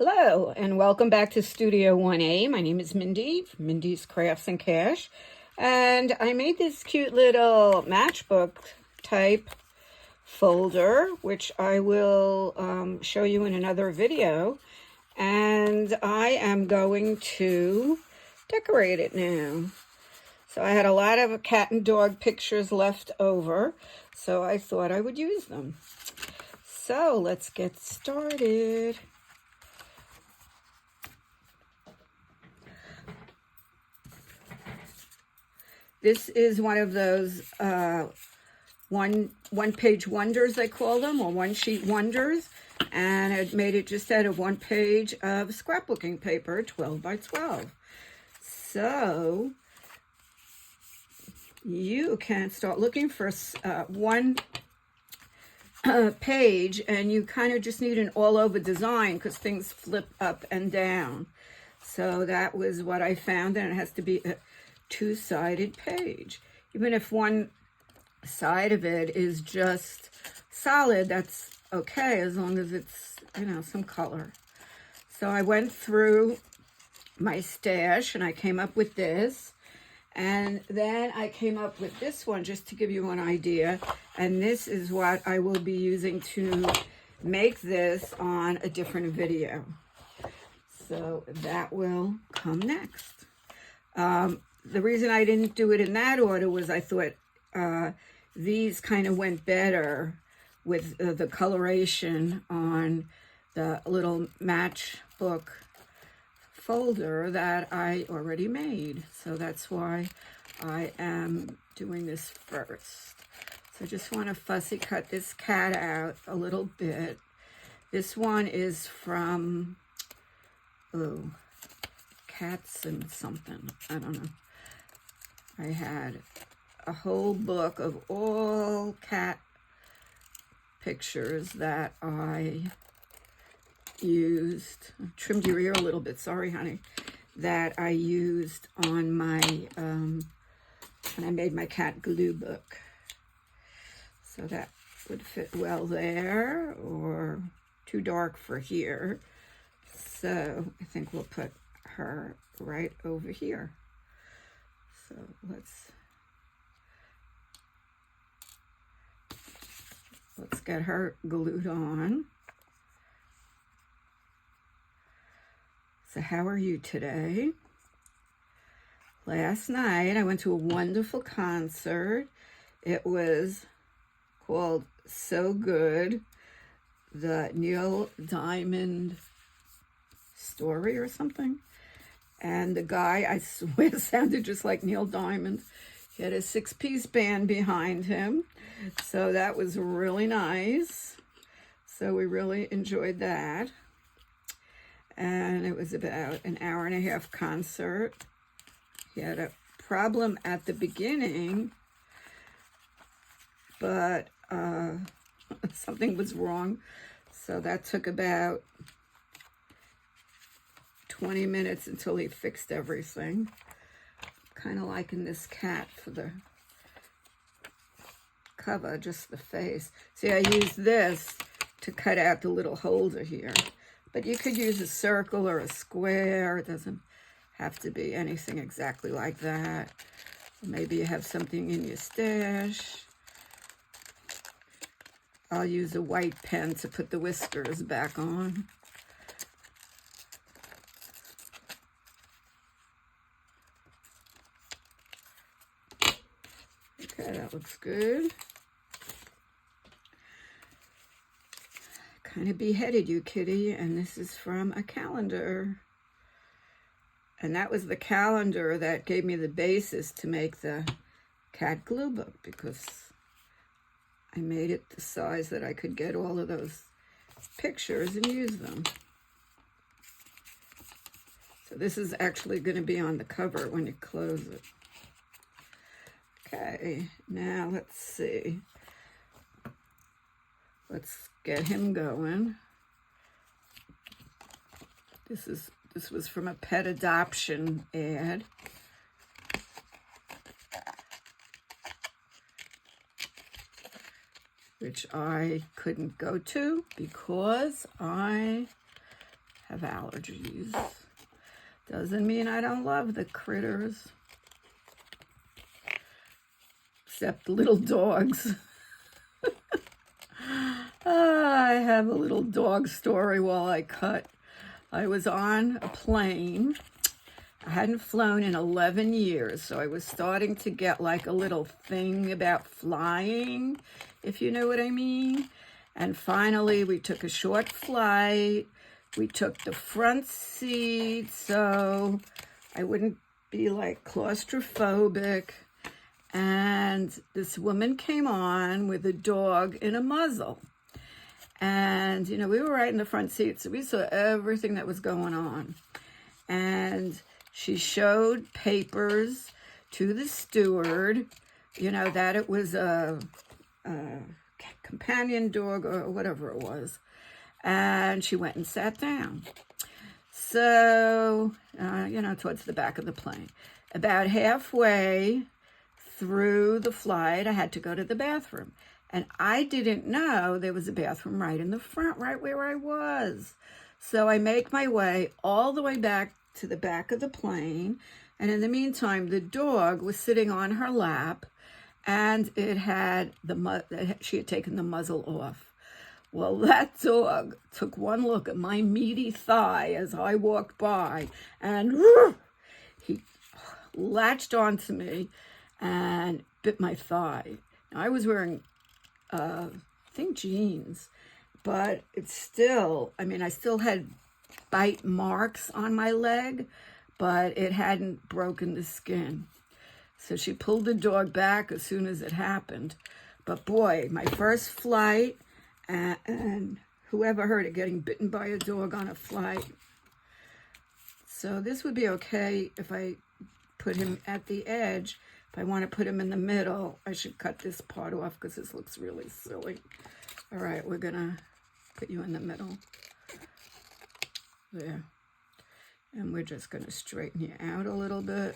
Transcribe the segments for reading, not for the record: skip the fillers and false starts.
Hello and welcome back to Studio 1A. My name is Mindy, Mindy's Crafts and Cash, and I made this cute little matchbook type folder, which I will show you in another video, and I am going to decorate it now. So I had a lot of cat and dog pictures left over, so I thought I would use them. So let's get started. This is one of those one-page wonders, they call them, or one-sheet wonders. And I made it just out of one page of scrapbooking paper, 12 by 12. So you can start looking for one page, and you kind of just need an all-over design because things flip up and down. So that was what I found, and it has to be a two-sided page. Even if one side of it is just solid, that's okay as long as it's, some color. So I went through my stash and I came up with this, and then I came up with this one just to give you an idea, and this is what I will be using to make this on a different video. So that will come next. The reason I didn't do it in that order was I thought these kind of went better with the coloration on the little matchbook folder that I already made. So that's why I am doing this first. So I just want to fussy cut this cat out a little bit. This one is from, Cats and something. I don't know. I had a whole book of all cat pictures that I used. I trimmed your ear a little bit, sorry honey. That I used on my, when I made my cat glue book. So that would fit well there, or too dark for here. So I think we'll put her right over here. So let's get her glued on. So how are you today? Last night I went to a wonderful concert. It was called So Good, the Neil Diamond story or something. And the guy, I swear, sounded just like Neil Diamond. He had a 6-piece band behind him. So that was really nice. So we really enjoyed that. And it was about an hour-and-a-half concert. He had a problem at the beginning, but something was wrong. So that took about 20 minutes until he fixed everything. Kind of liking this cat for the cover, just the face. See, I used this to cut out the little holder here. But you could use a circle or a square. It doesn't have to be anything exactly like that. Maybe you have something in your stash. I'll use a white pen to put the whiskers back on. Okay, that looks good. Kind of beheaded you, kitty. And this is from a calendar. And that was the calendar that gave me the basis to make the cat glue book, because I made it the size that I could get all of those pictures and use them. So this is actually going to be on the cover when you close it. Okay, now let's see. Let's get him going. This was from a pet adoption ad. Which I couldn't go to because I have allergies. Doesn't mean I don't love the critters. Except little dogs. I have a little dog story while I cut. I was on a plane. I hadn't flown in 11 years, so I was starting to get like a little thing about flying, if you know what I mean. And finally, we took a short flight. We took the front seat so I wouldn't be like claustrophobic. And this woman came on with a dog in a muzzle. And, you know, we were right in the front seat, so we saw everything that was going on. And she showed papers to the steward, you know, that it was a companion dog or whatever it was. And she went and sat down. So, you know, towards the back of the plane. About halfway through the flight, I had to go to the bathroom. And I didn't know there was a bathroom right in the front, right where I was. So I make my way all the way back to the back of the plane. And in the meantime, the dog was sitting on her lap, and it had she had taken the muzzle off. Well, that dog took one look at my meaty thigh as I walked by, and he latched onto me and bit my thigh. Now, I was wearing, I think, jeans, but it's still, I mean, I still had bite marks on my leg, but it hadn't broken the skin. So she pulled the dog back as soon as it happened. But boy, my first flight, and whoever heard of getting bitten by a dog on a flight. So this would be okay if I put him at the edge. If I want to put him in the middle, I should cut this part off because this looks really silly. All right, we're going to put you in the middle. There. And we're just going to straighten you out a little bit.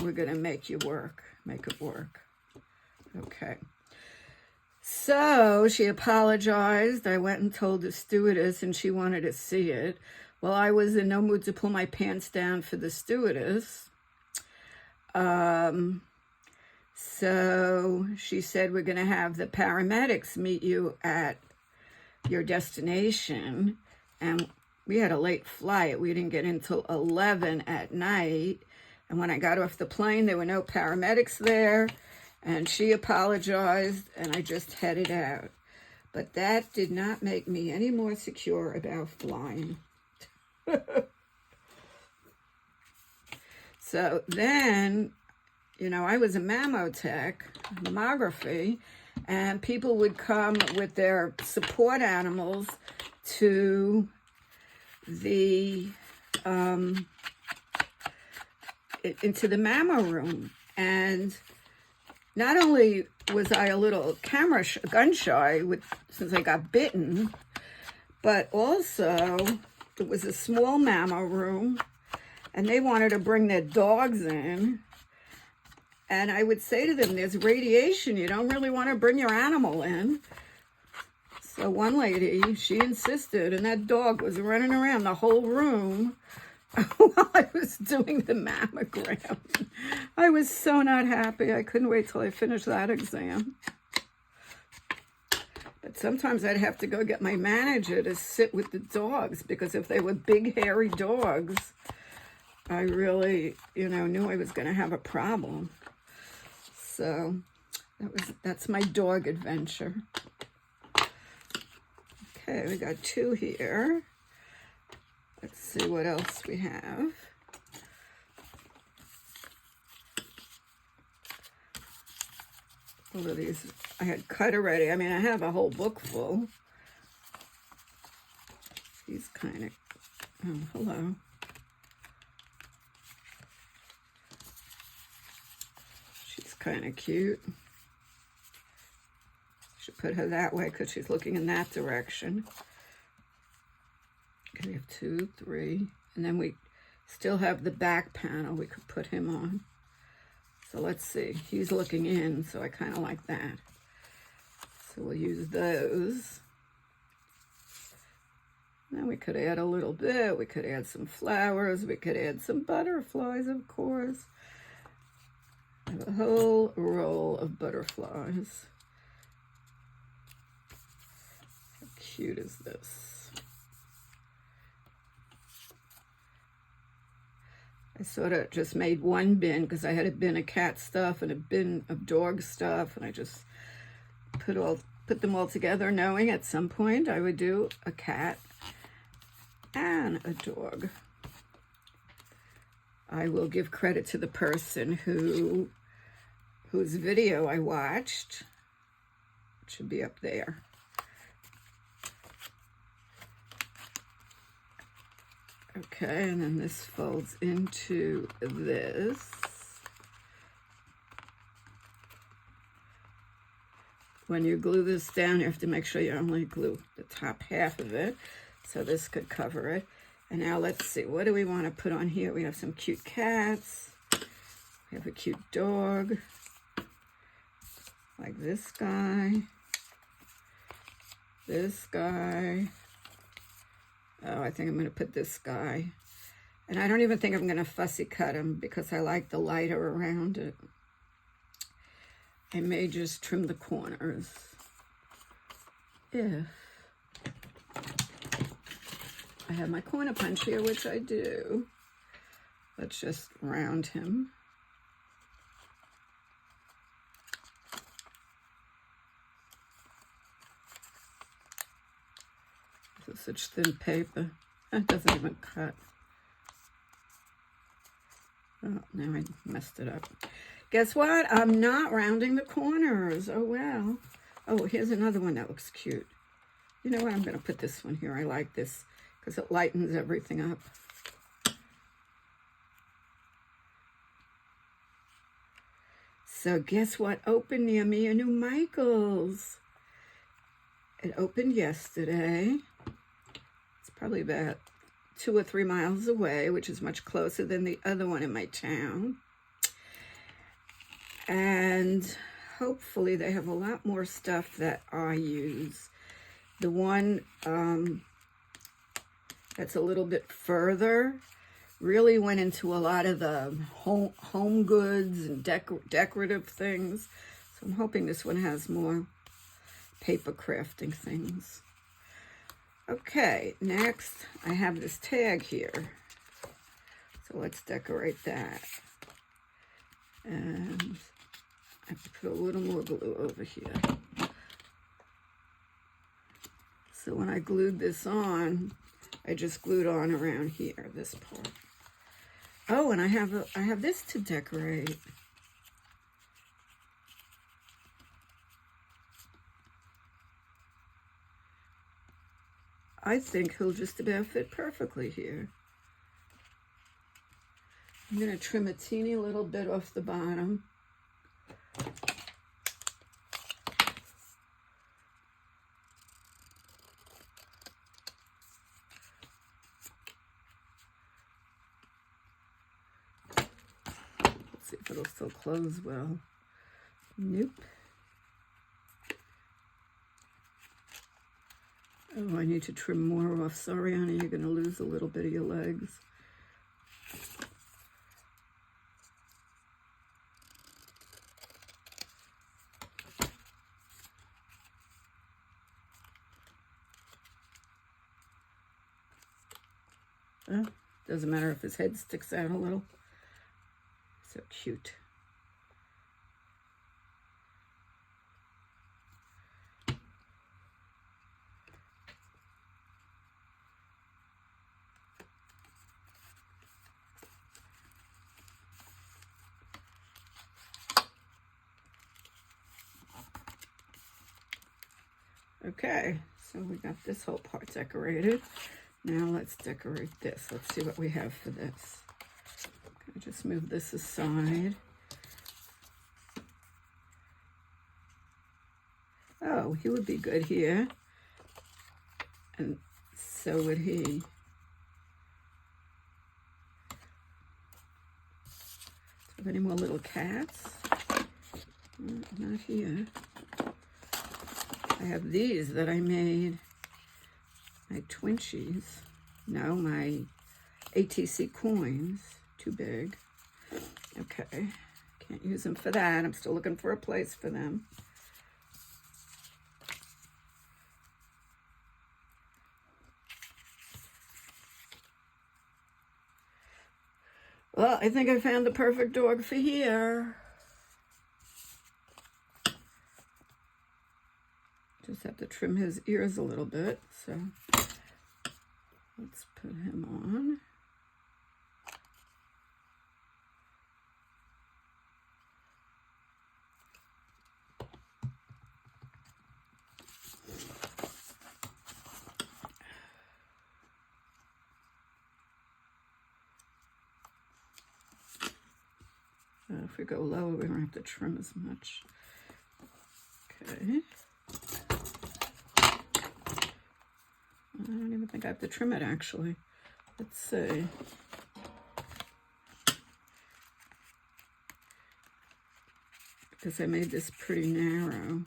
We're going to make it work. Okay. So she apologized. I went and told the stewardess, and she wanted to see it. Well, I was in no mood to pull my pants down for the stewardess. So she said, we're going to have the paramedics meet you at your destination. And we had a late flight. We didn't get in till 11 at night. And when I got off the plane, there were no paramedics there. And she apologized, and I just headed out. But that did not make me any more secure about flying. So then, you know, I was a mammography, and people would come with their support animals to the, into the mammo room. And not only was I a little gun shy since I got bitten, but also it was a small mammo room, and they wanted to bring their dogs in. And I would say to them, there's radiation. You don't really want to bring your animal in. So one lady, she insisted, and that dog was running around the whole room while I was doing the mammogram. I was so not happy. I couldn't wait till I finished that exam. But sometimes I'd have to go get my manager to sit with the dogs, because if they were big, hairy dogs, I really, you know, knew I was going to have a problem. So that's my dog adventure. Okay, we got 2 here. Let's see what else we have. All of these I had cut already. I mean, I have a whole book full. He's kind of, oh, hello. She's kind of cute. Should put her that way because she's looking in that direction. Okay, we have 2, 3, and then we still have the back panel we could put him on. So let's see, he's looking in, so I kind of like that. So we'll use those. Now we could add a little bit. We could add some flowers. We could add some butterflies, of course. I have a whole roll of butterflies. How cute is this? I sort of just made one bin because I had a bin of cat stuff and a bin of dog stuff, and I just put them all together, knowing at some point I would do a cat and a dog. I will give credit to the person whose video I watched. It should be up there. Okay, and then this folds into this. When you glue this down, you have to make sure you only glue the top half of it, so this could cover it. And now let's see, what do we want to put on here? We have some cute cats. We have a cute dog, like this guy, this guy. Oh, I think I'm going to put this guy. And I don't even think I'm going to fussy cut him because I like the lighter around it. I may just trim the corners. If I have my corner punch here, which I do. Let's just round him. This is such thin paper. It doesn't even cut. Oh, now I messed it up. Guess what? I'm not rounding the corners. Oh, well. Oh, here's another one that looks cute. You know what? I'm going to put this one here. I like this because it lightens everything up. So guess what opened near me? A new Michael's. It opened yesterday. It's probably about 2 or 3 miles away, which is much closer than the other one in my town. And hopefully they have a lot more stuff that I use. The one that's a little bit further really went into a lot of the home goods and decorative things. So I'm hoping this one has more paper crafting things. Okay, next I have this tag here. So let's decorate that. And I put a little more glue over here. So when I glued this on, I just glued on around here, this part. Oh, and I have this to decorate. I think he'll just about fit perfectly here. I'm going to trim a teeny little bit off the bottom. Let's see if it'll still close well. Nope. Oh, I need to trim more off. Sorry, honey, you're going to lose a little bit of your legs. Oh, doesn't matter if his head sticks out a little. So cute. Okay, so we got this whole part decorated. Now let's decorate this. Let's see what we have for this. Okay, just move this aside. Oh, he would be good here. And so would he. Do we have any more little cats? Not here. I have these that I made. my Twinchies. No, my ATC coins. Too big. Okay. Can't use them for that. I'm still looking for a place for them. Well, I think I found the perfect dog for here. Just have to trim his ears a little bit, so let's put him on. If we go lower, we don't have to trim as much. Okay. I don't even think I have to trim it, actually. Let's see. Because I made this pretty narrow.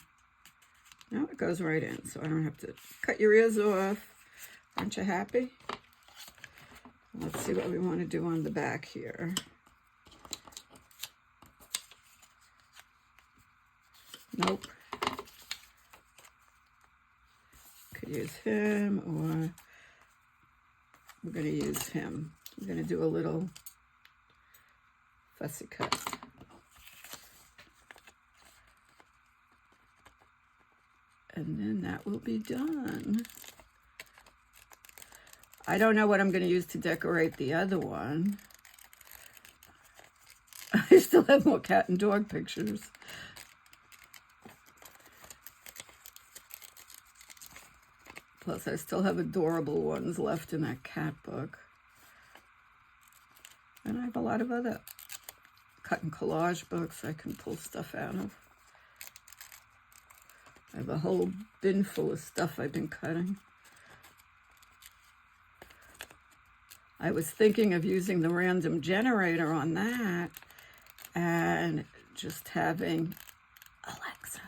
No, it goes right in, so I don't have to cut your ears off. Aren't you happy? Let's see what we want to do on the back here. Nope. Could use him, or we're going to use him. We're going to do a little fussy cut. And then that will be done. I don't know what I'm going to use to decorate the other one. I still have more cat and dog pictures. Plus, I still have adorable ones left in that cat book. And I have a lot of other cut and collage books I can pull stuff out of. I have a whole bin full of stuff I've been cutting. I was thinking of using the random generator on that and just having Alexa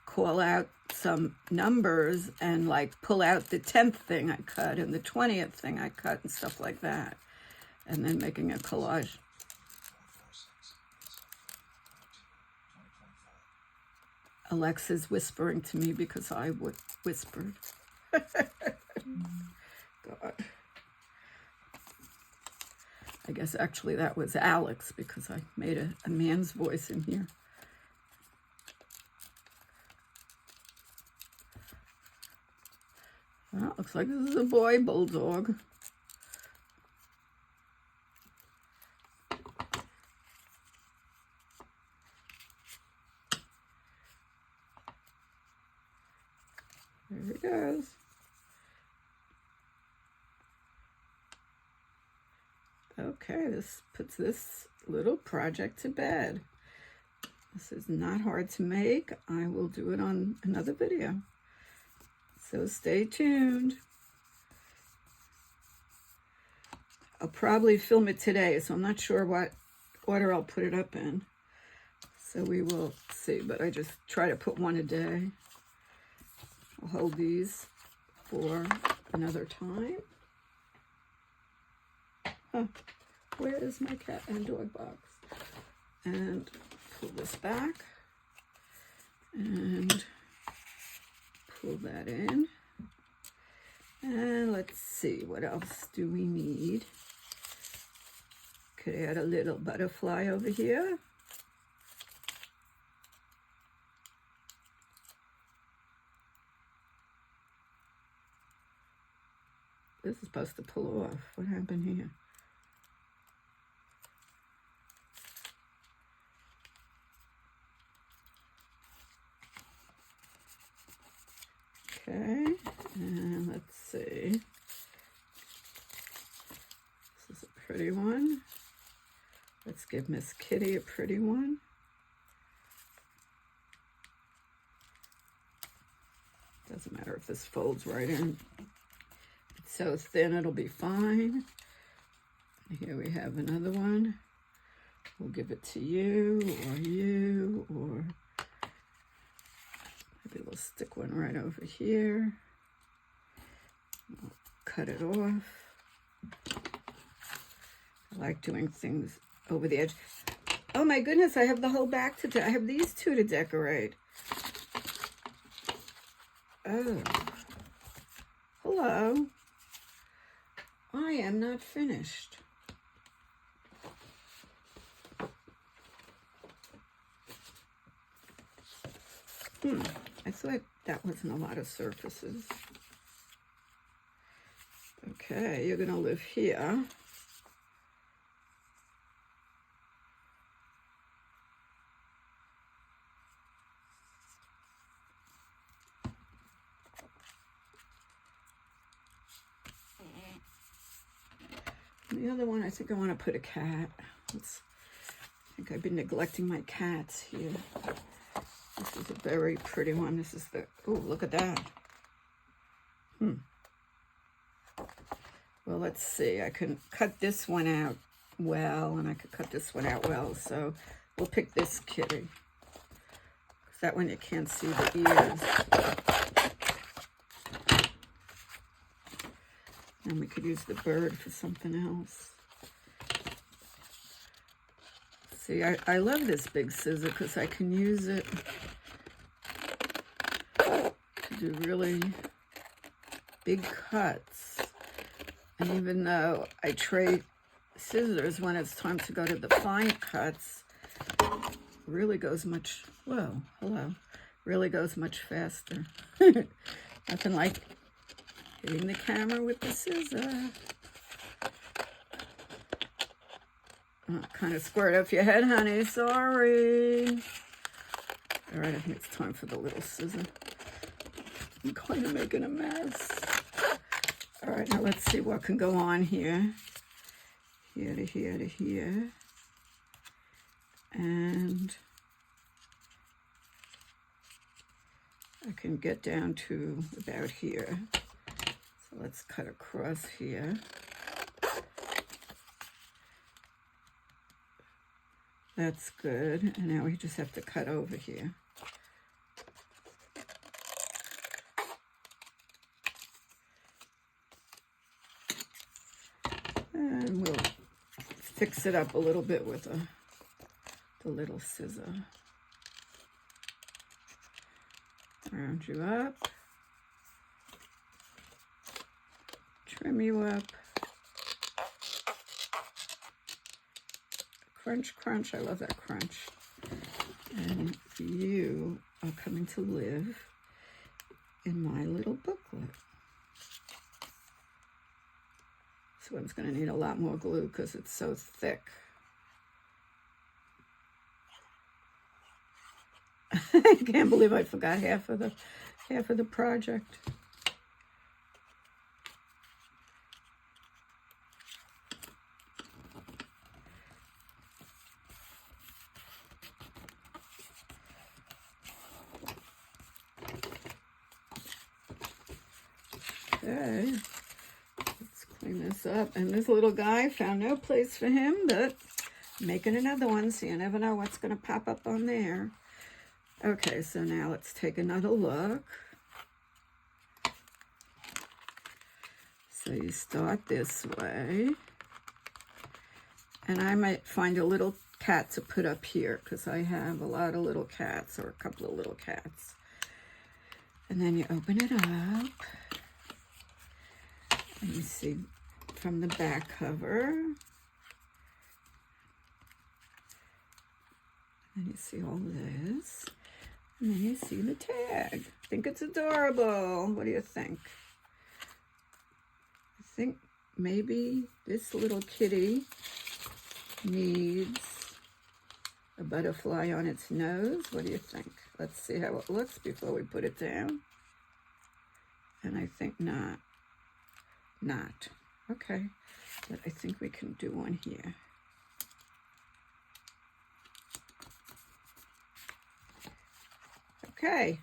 call out some numbers and like pull out the 10th thing I cut and the 20th thing I cut and stuff like that. And then making a collage. Alexa's whispering to me because I whispered. God. I guess actually that was Alex because I made a man's voice in here. Well, looks like this is a boy bulldog. There he goes. Okay, this puts this little project to bed. This is not hard to make. I will do it on another video. So stay tuned. I'll probably film it today, so I'm not sure what order I'll put it up in. So we will see, but I just try to put one a day. I'll hold these for another time. Huh. Where is my cat and dog box? And pull this back. And pull that in. And let's see, what else do we need? Could add a little butterfly over here. This is supposed to pull off. What happened here? Okay, and let's see. This is a pretty one. Let's give Miss Kitty a pretty one. Doesn't matter if this folds right in. It's so thin, it'll be fine. Here we have another one. We'll give it to you, or maybe we'll stick one right over here. Cut it off. I like doing things over the edge. Oh my goodness, I have the whole back to I have these two to decorate. Oh. Hello. I am not finished. I thought that wasn't a lot of surfaces. Okay, you're gonna live here. And the other one, I think I want to put a cat. I think I've been neglecting my cats here. This is a very pretty one. This is the, oh, look at that. Well, let's see. I can cut this one out well, and I could cut this one out well. So we'll pick this kitty. Because that one you can't see the ears. And we could use the bird for something else. See, I love this big scissor because I can use it to do really big cuts. And even though I trade scissors when it's time to go to the fine cuts, it really goes much, whoa, hello, really goes much faster. Nothing like hitting the camera with the scissor. Kind of squared up your head, honey. Sorry. All right, I think it's time for the little scissor. I'm kind of making a mess. All right, now let's see what can go on here. Here to here to here. And I can get down to about here. So let's cut across here. That's good. And now we just have to cut over here. And we'll fix it up a little bit with the little scissor. Round you up. Trim you up. Crunch, crunch. I love that crunch. And you are coming to live in my little booklet. This one's going to need a lot more glue because it's so thick. I can't believe I forgot half of the project. Okay, let's clean this up. And this little guy found no place for him, but making another one, so you never know what's going to pop up on there. Okay, so now let's take another look. So you start this way. And I might find a little cat to put up here because I have a lot of little cats, or a couple of little cats. And then you open it up. And you see from the back cover. And you see all this. And then you see the tag. I think it's adorable. What do you think? I think maybe this little kitty needs a butterfly on its nose. What do you think? Let's see how it looks before we put it down. And I think not. Okay. But I think we can do one here. Okay.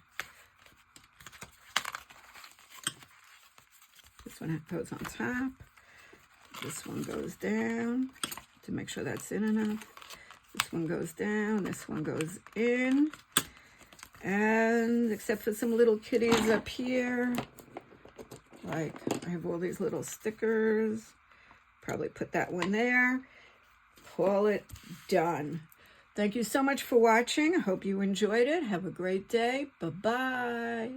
This one goes on top. This one goes down to make sure that's in enough. This one goes down. This one goes in. And except for some little kitties up here, Like, I have all these little stickers. Probably put that one there. Call it done. Thank you so much for watching. I hope you enjoyed it. Have a great day. Bye-bye.